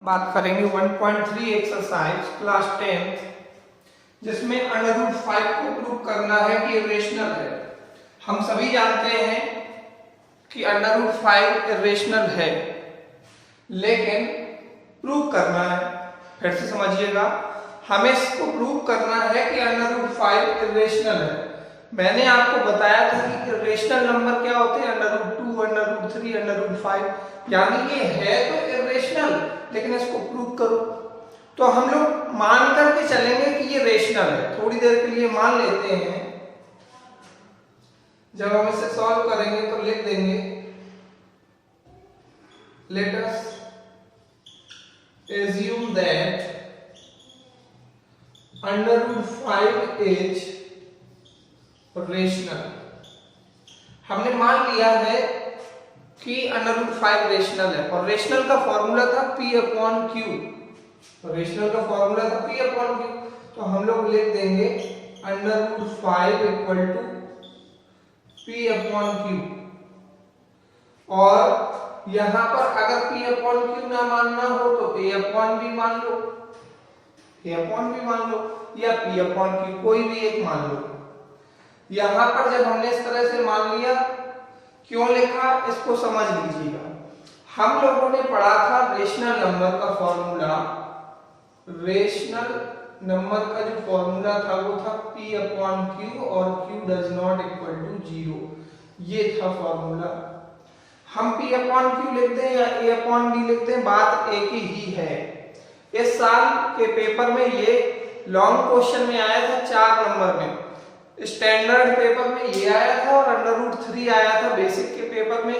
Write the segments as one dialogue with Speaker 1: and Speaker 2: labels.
Speaker 1: बात करेंगे 1.3 exercise class 10 जिसमें √5 को प्रूव करना है कि इरेशनल है। हम सभी जानते हैं कि √5 इरेशनल है, लेकिन प्रूव करना है। फिर से समझिएगा, हमें इसको प्रूव करना है कि √5 इरेशनल है। मैंने आपको बताया था कि इरेशनल नंबर क्या होते हैं, √2, √3, √5, यानी ये है तो इरेशनल, लेकिन इसको प्रूव करो। तो हम लोग मान करके चलेंगे कि ये रेशनल है। थोड़ी देर के लिए मान लेते हैं। जब हम इसे सॉल्व करेंगे तो लिख देंगे let us assume that √5 is rational. हमने मान लिया है कि √5 रेशनल है, और रेशनल का फॉर्मूला था P/Q। रेशनल का फॉर्मूला था P/Q। तो हम लोग लिख देंगे √5 = P/Q। और यहां पर अगर P/Q ना मानना हो तो A/B मान लो, A/B मान लो, या P/Q कोई भी एक मान लो। यहां पर जब हमने इस तरह से मान लिया, क्यों लिखा इसको समझ लीजिएगा। हम लोगों ने पढ़ा था रेशनल नंबर का फॉर्मूला। रेशनल नंबर का जो फॉर्मूला था वो था P/Q और Q ≠ 0। ये था फॉर्मूला। हम P/Q लिखते हैं या A/B लिखते हैं, बात एक ही है। इस साल के पेपर में ये लॉन्ग क्वेश्चन में आया था 4 नंबर में, स्टैंडर्ड पेपर में ये आया था, और √3 आया था बेसिक के पेपर में,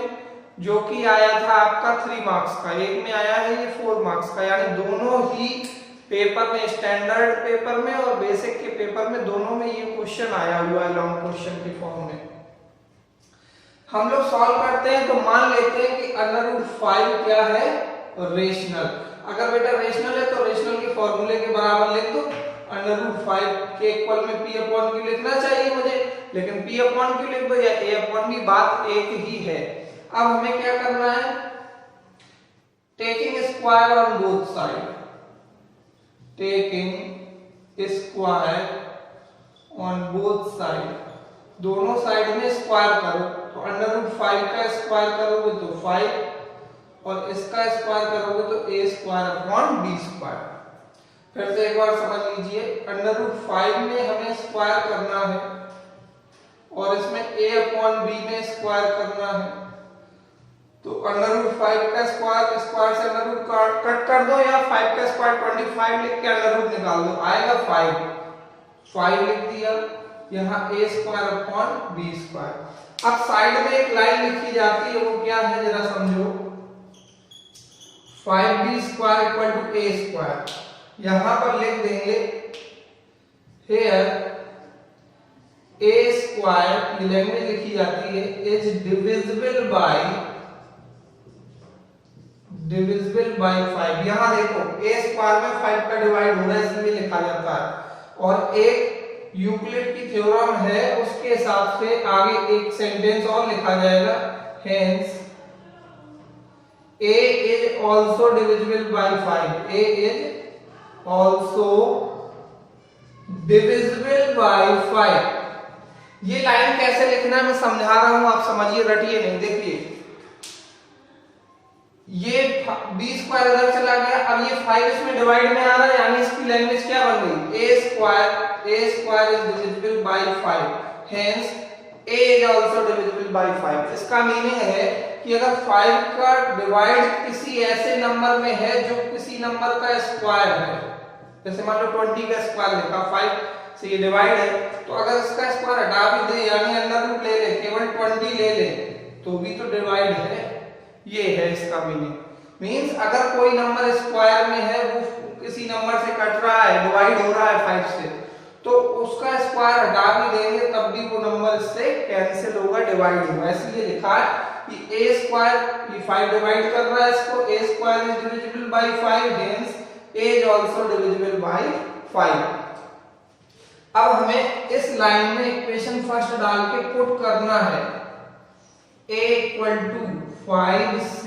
Speaker 1: जो कि आया था आपका 3 मार्क्स का। एक में आया है ये 4 मार्क्स का, यानी दोनों ही पेपर में, स्टैंडर्ड पेपर में और बेसिक के पेपर में, दोनों में ये क्वेश्चन आया हुआ है लॉन्ग क्वेश्चन के फॉर्म में। हम लोग सॉल्व करते हैं तो मान लेते हैं कि √5 क्या है, रेशनल। अगर बेटा रेशनल है तो रेशनल के फॉर्मूले के बराबर लिख दो। √5 के इक्वल में P/Q लिखना चाहिए मुझे, लेकिन P/Q लिख दो या A/B, बात एक ही है। अब हमें क्या करना है, taking square on both side, taking square on both side, दोनों साइड में स्क्वायर करो। तो √5 का स्क्वायर करोगे तो 5, और इसका स्क्वायर करोगे तो A²/B²। फिर से एक बार समझ लीजिए, √5 में हमें स्क्वायर करना है और इसमें A/B में स्क्वायर करना है। तो √5 का स्क्वायर, स्क्वायर से √ कट कर दो, या 5 का स्क्वायर 25 लिख के √ निकाल दो, आएगा 5 लिख दिया। यहाँ A²/B²। अब साइड में एक लाइन लिखी जाती है, वो क्या है जरा समझो, 5B² = A²। यहां पर लिख देंगे here A² की लैंग्वेज लिखी जाती है इज डिविजिबल बाय 5। यहां देखो A² में 5 का डिवाइड हो रहा है, इसलिए लिखा जाता है। और एक यूक्लिड की थ्योरम है, उसके हिसाब से आगे एक सेंटेंस और लिखा जाएगा, hence A is also divisible by 5। A is also divisible by 5। ये लाइन कैसे लिखना है मैं समझा रहा हूं, आप समझिए, रटिए नहीं। देखिए ये B² इधर चला गया, अब ये 5 इसमें डिवाइड में आ रहा है, यानी इसकी लैंग्वेज क्या बन गई, A² is divisible by 5, hence A is also divisible by 5। इसका मीनिंग है कि अगर 5 का डिवाइड किसी ऐसे नंबर में है जो किसी नंबर का स्क्वायर है, जैसे मान लो 20 का स्क्वायर लिखा, 5 से ये डिवाइड है, तो अगर इसका स्क्वायर हटा भी दे, यानी √ ले ले, केवल 20 ले ले, तो भी तो डिवाइड है। ये है इसका मीन्स अगर कोई नंबर स्क्वायर में है, वो किसी नंबर से कट रहा है, डिवाइड हो रहा है 5 से, तो उसका स्क्वायर हटा भी देंगे तब भी वो नंबर इससे कैंसिल होगा, डिवाइड होगा। इसलिए लिखा है कि A², ये 5 डिवाइड कर रहा है इसको, A² is divisible by 5, hence A is also divisible by 5। अब हमें इस लाइन में इक्वेशन फर्स्ट डाल के पुट करना है, A = 5C।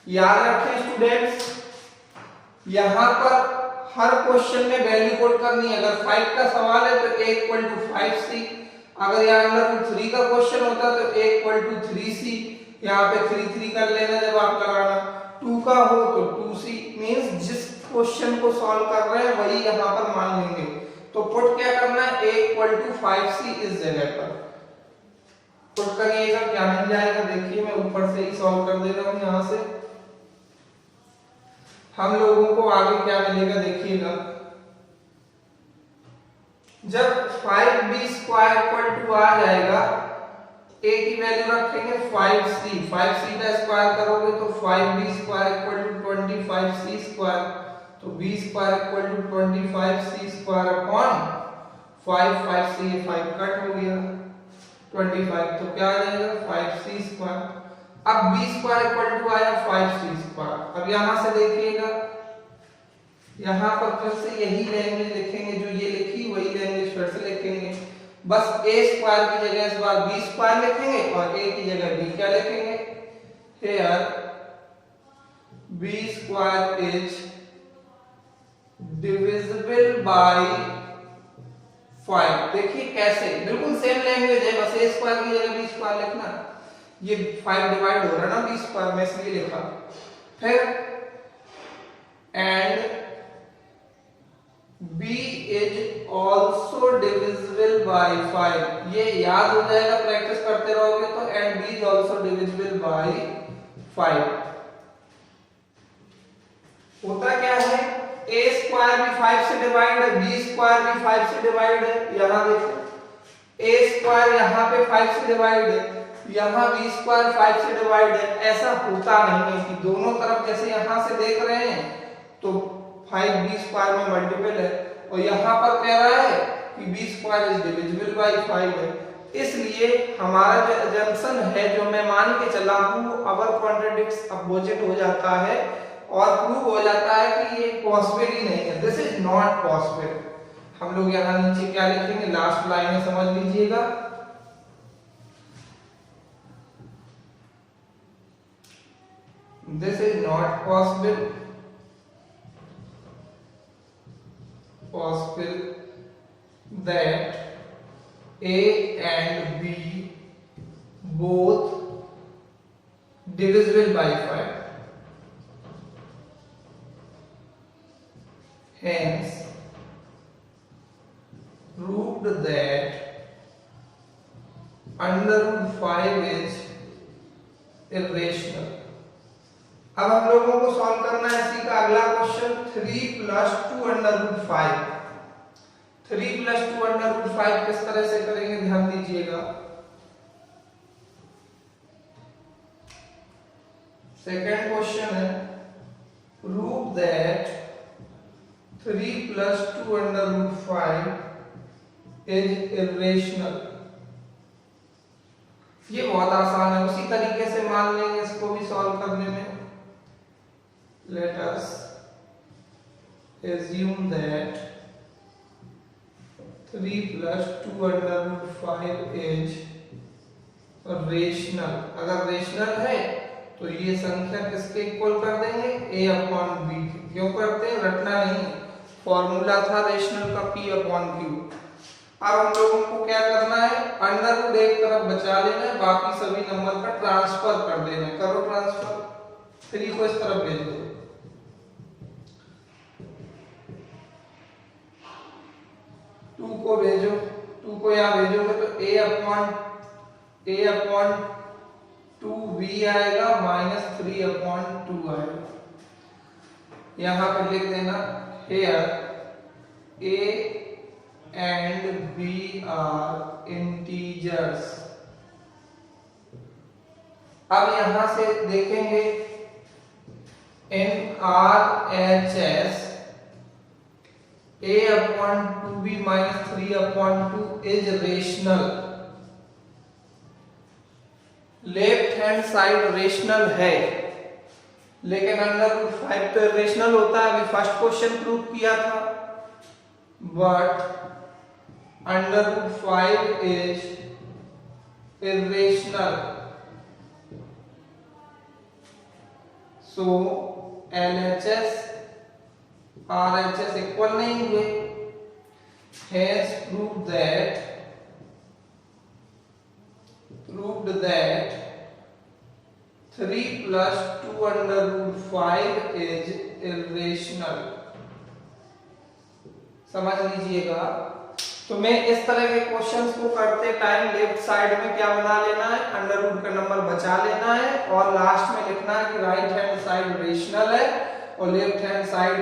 Speaker 1: याद रखें स्टूडेंट्स, यहाँ पर हर क्वेश्चन में वैल्यू पुट करनी है। अगर 5 का सवाल है तो a इक्वल टू 5c, अगर यहाँ अंडर 3 का क्वेश्चन होता तो a इक्वल टू 3c, यहाँ पे 3 कर लेना जब आप लगाना। 2 का हो तो 2c, मींस जिस क्वेश्चन को सॉल्व कर रहे हैं वही यहाँ पर मान लेंगे। तो पुट क्या करना है, a इक्वल टू 5c इस जगह पर पुट करिएगा, क्या मिल जाएगा देखिए, मैं ऊपर से ही सॉल्व कर दे रहा हूँ। यहाँ से हम लोगों को आगे क्या मिलेगा देखिएगा, जब 5b स्क्वायर इक्वल टू आ जाएगा, a की वैल्यू रखेंगे 5c, 5c का स्क्वायर करोगे तो 5b square equal to 25c square, तो b square equal to 25c square upon 5 से 5 कट हो गया 25, तो क्या आ जाएगा 5c स्क्वायर। अब b स्क्वायर इक्वल टू आया 5c स्क्वायर। अब यहां से देखिएगा, यहां पर फिर से यही लैंग्वेज लिखेंगे जो ये लिखी, वही लैंग्वेज फिर से लिखेंगे, बस a स्क्वायर की जगह इस बार b स्क्वायर लिखेंगे और a की जगह b क्या लिखेंगे, here b square is divisible by 5। देखिए कैसे, बिल्कुल सेम लैंग्वेज है, बस a स्क्वायर की जगह b स्क्वायर लिखना। ये 5 डिवाइड हो रहा है ना b स्क्वायर में, इसलिए लिखा। फिर and b is also divisible by 5, ये याद हो जाएगा, प्रैक्टिस करते रहोगे तो। And b is also divisible by 5 होता क्या है, a स्क्वायर भी 5 से डिवाइड है, b स्क्वायर भी 5 से डिवाइड है। यहां देखो a स्क्वायर यहाँ पे 5 से डिवाइड है, यहाँ b स्क्वायर 5 से डिवाइड है। ऐसा होता नहीं है कि दोनों तरफ, जैसे यहाँ से देख रहे हैं तो 5 b स्क्वायर में मल्टीपल है, और यहाँ पर कह रहा है कि b square is divisible by 5 है। इसलिए हमारा जो अजम्पशन है, जो मैं मान के चला हूँ, अवर कॉन्ट्रडिक्ट्स अपोजिट हो जाता है और प्रूव हो जाता है कि ये पॉसिबल ही नहीं है, दिस इज नॉट पॉसिबल। हम लोग यहाँ नीचे क्या लिखेंगे, लास्ट लाइन में समझ लीजिएगा, this is not possible that a and b both divisible by 5, hence proved that under root 5 is irrational। अब हम लोगों को सॉल्व करना है इसी का अगला question, 3 + 2 under root 5। 3 + 2 under root 5 किस तरह से करेंगे ध्यान दीजिएगा। सेकंड क्वेश्चन है, prove that 3 + 2 under root 5 is irrational. ये बहुत आसान है, उसी तरीके से मान लेंगे इसको भी सॉल्व करने में। Let us assume that 3 + 2 under root 5 is rational. अगर रेशनल है तो ये संख्या किसके इक्वल कर देंगे, a/b। क्यों करते हैं, रटना नहीं, फॉर्मूला था रेशनल का p/q। अब हम लोगों को क्या करना है, अंडर रूट एक तरफ बचा लेना है, बाकी सभी नंबर का ट्रांसफर कर देना है। करो ट्रांसफर, 3 को इस तरफ भेज दो, को भेजो, 2 को यहाँ भेजोगे तो a/2b आएगा -3/2 आएगा। यहाँ पर लिख देना here a and b are integers। अब यहाँ से देखेंगे in RHS a/2b -3/2 is rational। Left hand side rational है, लेकिन अंडर रूट 5 तो इरेशनल होता है, अभी फर्स्ट क्वेश्चन प्रूव किया था। But under root 5 is irrational, so LHS RHS equal नहीं हुए, hence proved that 3 plus 2 under root 5 is irrational। समझ लीजिएगा। तो मैं इस तरह के क्वेश्चंस को करते टाइम लेफ्ट साइड में क्या बना लेना है, अंडर रूट का नंबर बचा लेना है और लास्ट में लिखना है कि राइट हैंड साइड रेशनल है और लेफ्ट हैंड साइड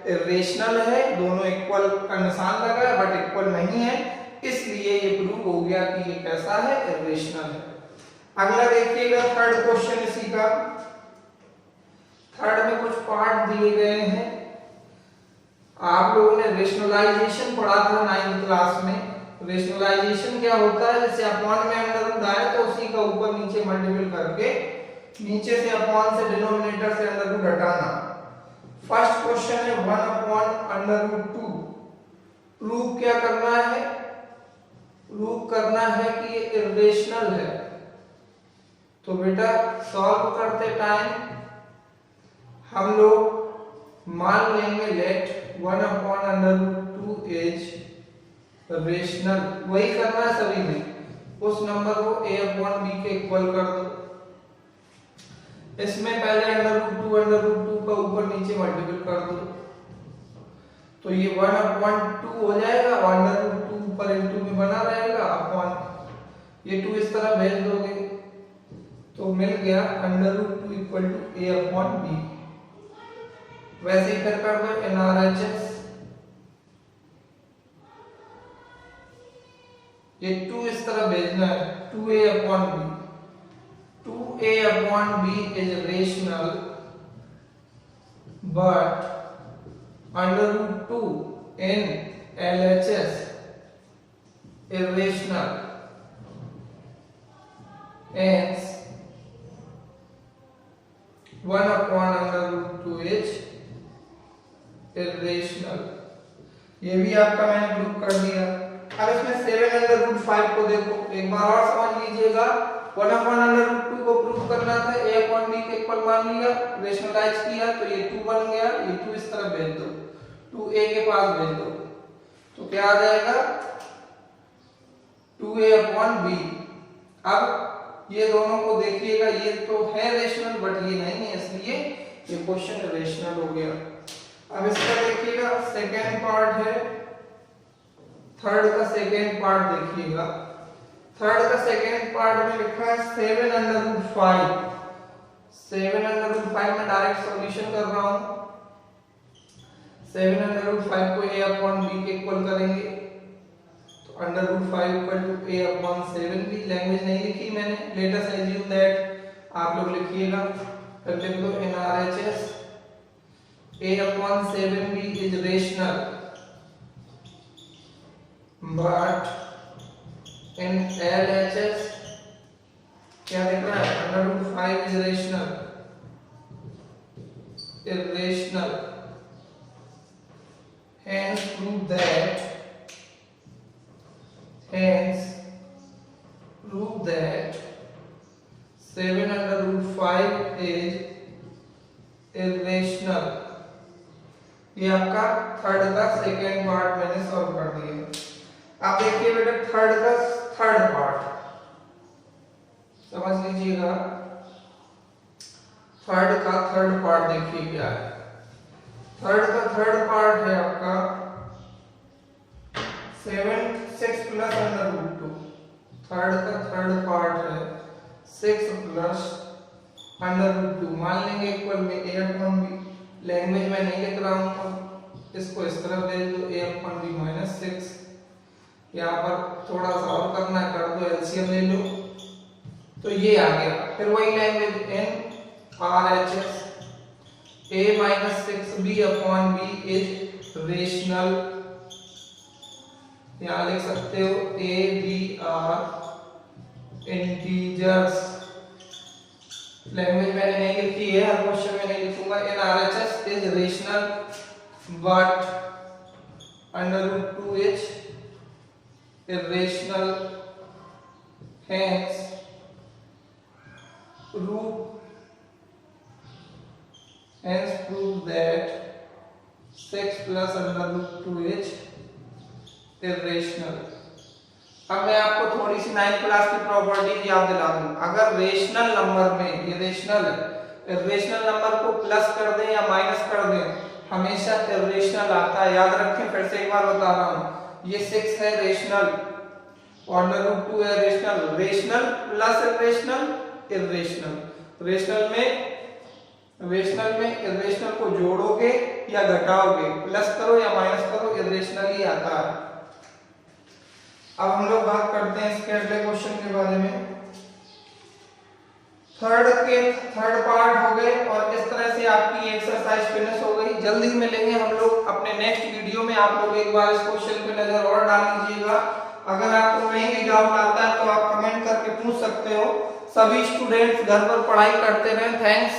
Speaker 1: इरेशनल है। दोनों इक्वल का निशान लगा है बट इक्वल नहीं है, इसलिए ये प्रूव हो गया कि ये कैसा है, इरेशनल है। अगला देखिएगा थर्ड क्वेश्चन इसी का। थर्ड में कुछ पार्ट दिए गए हैं। आप लोगों ने रेशनलाइजेशन पढ़ा था 9th क्लास में। रेशनलाइजेशन क्या होता है, जैसे अपॉन में अंडर रूट आए तो उसी का ऊपर नीचे मल्टीपल करके नीचे से अपॉन से डिनोमिनेटर से अंडर रूट हटाना। फर्स्ट क्वेश्चन है 1 अपॉन अंडर रूट 2। प्रूव क्या करना है, प्रूव करना है कि ये इरेशनल है। तो बेटा सॉल्व करते टाइम हम लोग मान लेंगे let 1 upon under root 2 is rational. वही करना है सभी में, उस नंबर को a अपॉन b के इक्वल कर दो। इसमें पहले अंडर रूट 2 का ऊपर नीचे मल्टीपल कर दो, तो ये 1 अपॉन 2 हो जाएगा और अंडर रूट 2 ऊपर इनटू में बना रहेगा अपॉन ये 2 इस तरह भेज दोगे तो मिल गया under root 2 equal to a upon b। वैसे ही फिर कर दो इन RHS, ये 2 इस तरह भेजना है 2a upon b। 2a upon b is rational but under root 2 in LHS irrational, hence 1 upon under root 2 is irrational। ये भी आपका मैंने प्रूव कर दिया। अब इसमें 7 अंडर रूट 5 को देखो, एक बार और समझ लीजिएगा। 1 अपॉन अंडर रूट 2 को प्रूव करना था, a अपॉन b के इक्वल मान लिया, रेशनलाइज किया तो ये 2 बन गया। ये 2 इस तरह भेज दो, 2a के पास भेज दो तो क्या आ जाएगा 2a अपॉन b। अब ये दोनों को देखिएगा, ये तो है रेशनल बट ये नहीं है, इसलिए ये क्वेश्चन रेशनल हो गया। अब इसका देखिएगा सेकेंड पार्ट है, थर्ड का सेकेंड पार्ट देखिएगा। थर्ड का सेकेंड पार्ट में लिखा है 7 अंडर रूट 5। 7 अंडर रूट 5 में डायरेक्ट सॉल्यूशन कर रहा हूं। 7 अंडर रूट 5 को a अपॉन b के इक्वल करेंगे तो under root 5 equal to a upon 7b। Language नहीं लिखी मैंने, लेट अस एज्यूम दैट, आप लोग लिखिएगा। फिर लिख दो इन RHS a upon 7b is rational but in LHS क्या लिख रहा है, under root 5 is rational, irrational, hence prove that 7 under root 5 is irrational। ये आपका थर्ड का सेकेंड पार्ट मैंने सॉल्व कर दिया। आप देखिए बेटा थर्ड का थर्ड पार्ट समझ लीजिएगा। थर्ड का थर्ड पार्ट देखिए क्या है। थर्ड का थर्ड पार्ट है आपका 6 प्लस अंडर रूट 2। थर्ड का थर्ड पार्ट है 6 प्लस अंडर रूट 2। मान लेंगे इक्वल में a अपॉन b। लैंग्वेज में नहीं लिख रहा हूं, इसको इस तरह भेज दो a अपॉन b माइनस 6। यहाँ पर थोड़ा सा और करना है, कर दो, एलसीएम ले लो तो ये आ गया। फिर वही language n RHS a minus 6b upon b is rational. यहाँ लिख सकते हो a b are integers. Language मैंने नहीं लिखी है, हर क्वेश्चन में नहीं लिखूंगा। In RHS is rational but under root 2 is irrational, hence prove that 6 plus under root 2h irrational. अब मैं आपको थोड़ी सी 9th क्लास की प्रॉपर्टीज याद दिला दूं। अगर रेशनल नंबर में इरेशनल नंबर को प्लस कर दें या माइनस कर दें, हमेशा इरेशनल आता है। याद रखें, फिर से एक बार बता रहा हूं, ये 6 है रेशनल, अंडर रूट 2 है rational, rational plus irrational, irrational. Rational में इरेशनल को जोड़ोगे या घटाओगे, प्लस करो या माइनस करो, इरेशनल ही आता है। अब हम लोग बात करते हैं इसके अगले क्वेश्चन के बारे में। थर्ड पार्ट हो गए और इस तरह से आपकी एक्सरसाइज फिनिश हो गई। जल्दी मिलेंगे हम लोग अपने नेक्स्ट वीडियो में। आप लोग एक बार इस क्वेश्चन पे नजर और डाल लीजिएगा। अगर आपको कहीं भी डाउट आता है तो आप कमेंट करके पूछ सकते हो। सभी स्टूडेंट्स घर पर पढ़ाई करते रहें। थैंक्स।